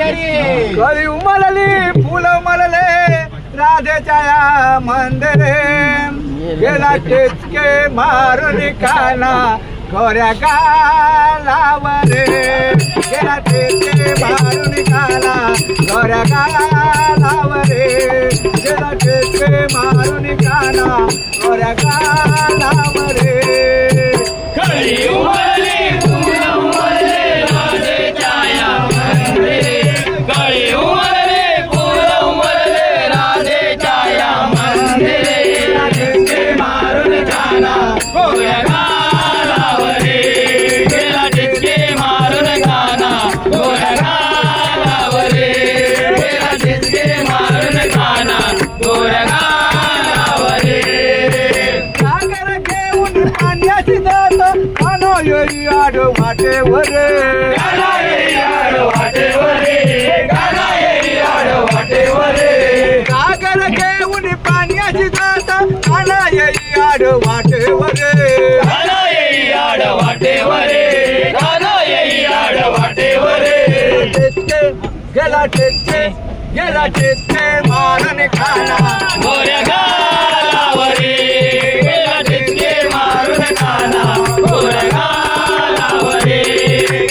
कळी उमलली फुल उमलले राधेच्या या मंदिरे गेला टिचके मारून काना कोऱ्या गालावरे गेला टिचके मारून काना कोऱ्या गालावरे गेला टिचके मारून काना कोऱ्या गालावरे कळी उमलली फुल उमलले राधेच्या या मंदिरे कळी उमलली फुल उमलले राधेच्या या मंदिरे टिचके मारून काना कोऱ्या गालावरे गेला टिचके मारून काना कोऱ्या गालावरे गेला टिचके मारून काना कोऱ्या गालावरे सागर घेऊन पाण्याची दात कानो येई आड वाटेवरे गाना येई आड वाटेवरे गाना येई आड वाटेवरे सागर घेऊन पाण्याची दात काना येई आड वाटेवरे गाना येई आड वाटेवरे गाना येई आड वाटेवरे गेला टिचके मारून खाना गोऱ्या गालावरे गेला टिचके मारून खाना गोऱ्या गालावरे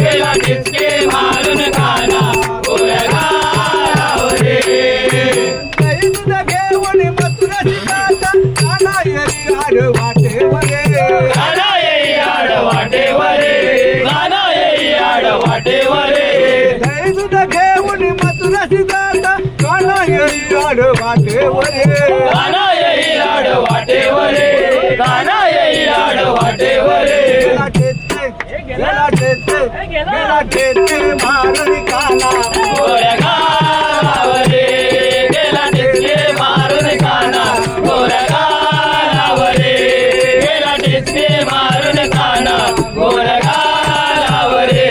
गेला टिचके मारून खाना गोऱ्या गालावरे दूध घेऊन मथुराची दात काना येई आड वाटेवरे गाना येई आड वाटेवरे गाना येई आड वाटेवरे दूध घेऊन मथुराची दात काना येई आड वाटेवरे गाना येई आड वाटेवरे गाना येई आड वाटेवरे गेला टिचके मारून खाना गोऱ्या गालावरे गेला टिचके मारून खाना गोऱ्या गालावरे गेला टिचके मारून खाना गोऱ्या गालावरे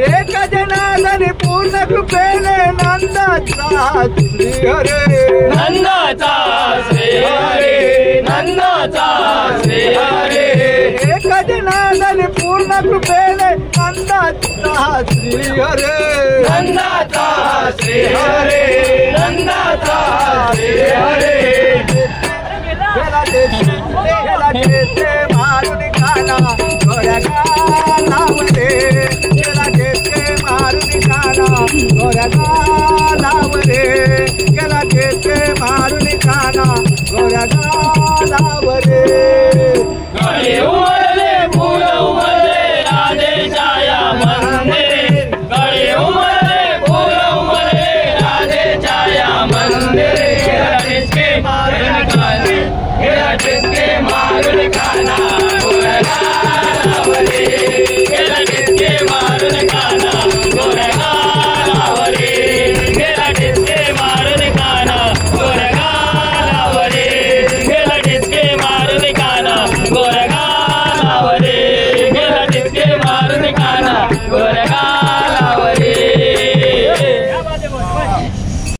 एक जनार्दन पूर्ण कृपेने नंदाचा श्रीहरे नंदाचा श्री हरे नंदाचा श्री हरे एक जनार्दन पूर्ण कृपेने नंदाचा श्रीहरे नंदाचा श्री हरे नंदाचा श्री हरे गेला टिचके मारून खाना गोऱ्या गालावरे गेला टिचके मारून खाना गोऱ्या गालावरे गेला टिचके मारून खाना गोऱ्या गालावरे कळी उमलले फुल उमलले राधेच्या या मंदिरे कळी उमलले फुल उमलले राधेच्या या मंदिरे गेला टिचके मारून खाना गेला टिचके मारून खाना गोऱ्या गालावरे